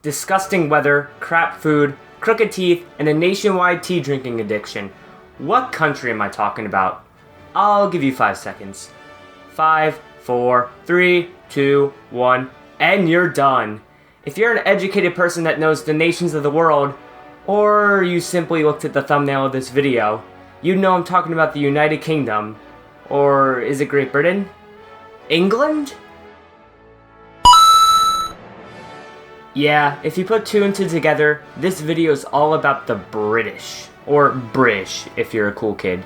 disgusting weather, crap food, crooked teeth, and a nationwide tea drinking addiction. What country am I talking about? I'll give you 5 seconds. 5, 4, 3, 2, 1, and you're done. If you're an educated person that knows the nations of the world, or you simply looked at the thumbnail of this video, you know I'm talking about the United Kingdom. Or is it Great Britain? England? Yeah, if you put 2 and 2 together, this video is all about the British. Or British, if you're a cool kid.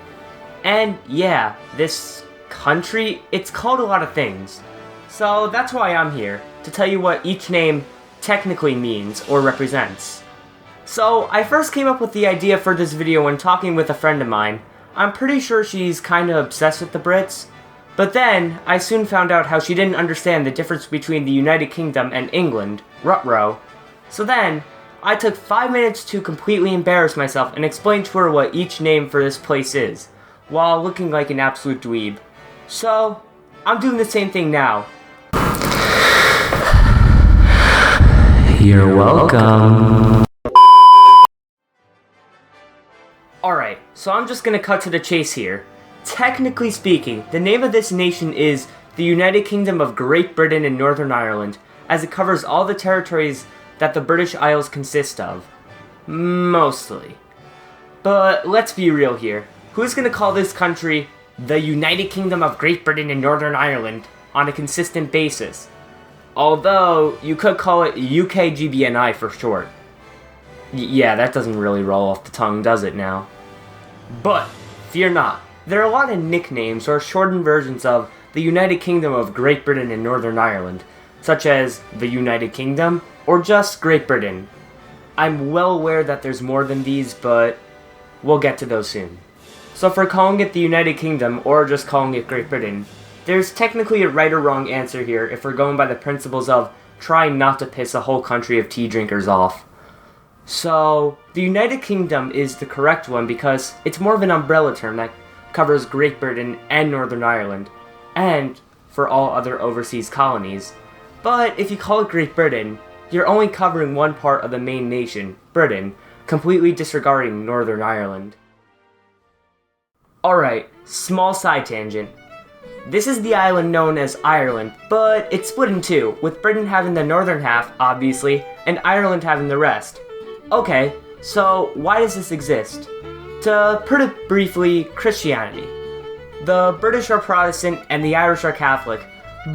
And yeah, this country, it's called a lot of things. So that's why I'm here, to tell you what each name technically means or represents. So I first came up with the idea for this video when talking with a friend of mine. I'm pretty sure she's kinda obsessed with the Brits. But then, I soon found out how she didn't understand the difference between the United Kingdom and England, ruh-roh. So then, I took 5 minutes to completely embarrass myself and explain to her what each name for this place is, while looking like an absolute dweeb. So, I'm doing the same thing now. You're welcome. Alright, so I'm just gonna cut to the chase here. Technically speaking, the name of this nation is the United Kingdom of Great Britain and Northern Ireland, as it covers all the territories that the British Isles consist of. Mostly. But let's be real here. Who's gonna call this country the United Kingdom of Great Britain and Northern Ireland on a consistent basis? Although, you could call it UKGBNI for short. Yeah, that doesn't really roll off the tongue, does it now? But, fear not. There are a lot of nicknames or shortened versions of the United Kingdom of Great Britain and Northern Ireland, such as the United Kingdom or just Great Britain. I'm well aware that there's more than these, but we'll get to those soon. So for calling it the United Kingdom or just calling it Great Britain, there's technically a right or wrong answer here if we're going by the principles of trying not to piss a whole country of tea drinkers off. So, the United Kingdom is the correct one because it's more of an umbrella term that covers Great Britain and Northern Ireland, and for all other overseas colonies. But if you call it Great Britain, you're only covering one part of the main nation, Britain, completely disregarding Northern Ireland. Alright, small side tangent. This is the island known as Ireland, but it's split in two, with Britain having the northern half, obviously, and Ireland having the rest. Okay, so why does this exist? To put it briefly, Christianity. The British are Protestant and the Irish are Catholic,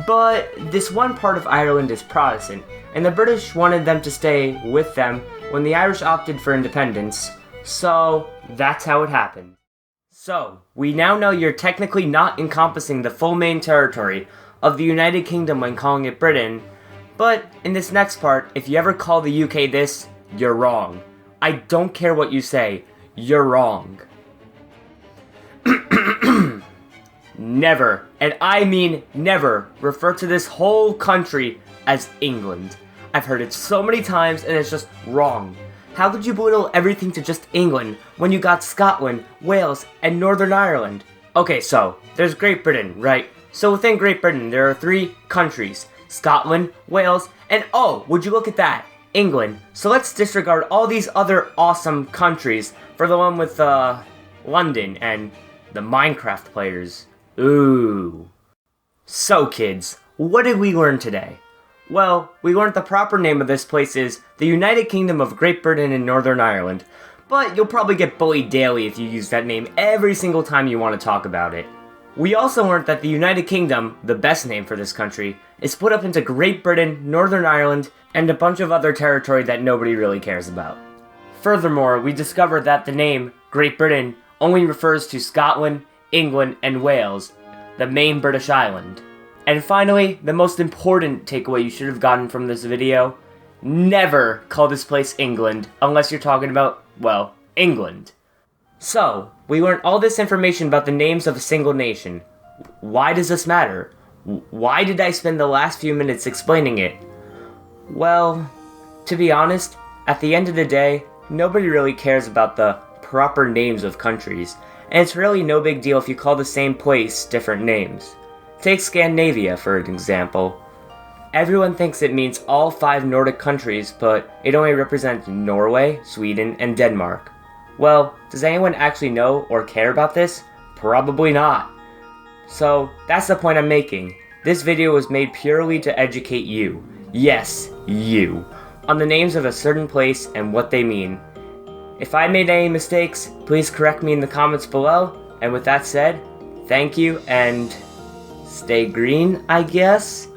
but this one part of Ireland is Protestant, and the British wanted them to stay with them when the Irish opted for independence, so that's how it happened. So, we now know you're technically not encompassing the full main territory of the United Kingdom when calling it Britain, but in this next part, if you ever call the UK this, you're wrong. I don't care what you say, you're wrong. Never, and I mean never, refer to this whole country as England. I've heard it so many times and it's just wrong. How could you boil everything to just England when you got Scotland, Wales, and Northern Ireland? Okay, so, there's Great Britain, right? So within Great Britain, there are 3 countries. Scotland, Wales, and oh, would you look at that? England. So let's disregard all these other awesome countries for the one with, London and the Minecraft players. Ooh. So kids, what did we learn today? Well, we learned the proper name of this place is the United Kingdom of Great Britain and Northern Ireland, but you'll probably get bullied daily if you use that name every single time you want to talk about it. We also learned that the United Kingdom, the best name for this country, is split up into Great Britain, Northern Ireland, and a bunch of other territory that nobody really cares about. Furthermore, we discovered that the name Great Britain only refers to Scotland, England, and Wales, the main British island. And finally, the most important takeaway you should have gotten from this video, never call this place England unless you're talking about, well, England. So, we learned all this information about the names of a single nation. Why does this matter? Why did I spend the last few minutes explaining it? Well, to be honest, at the end of the day, nobody really cares about the proper names of countries, and it's really no big deal if you call the same place different names. Take Scandinavia for an example. Everyone thinks it means all 5 Nordic countries, but it only represents Norway, Sweden, and Denmark. Well, does anyone actually know or care about this? Probably not. So, that's the point I'm making. This video was made purely to educate you. Yes, you. On the names of a certain place and what they mean. If I made any mistakes, please correct me in the comments below. And with that said, thank you and stay green, I guess?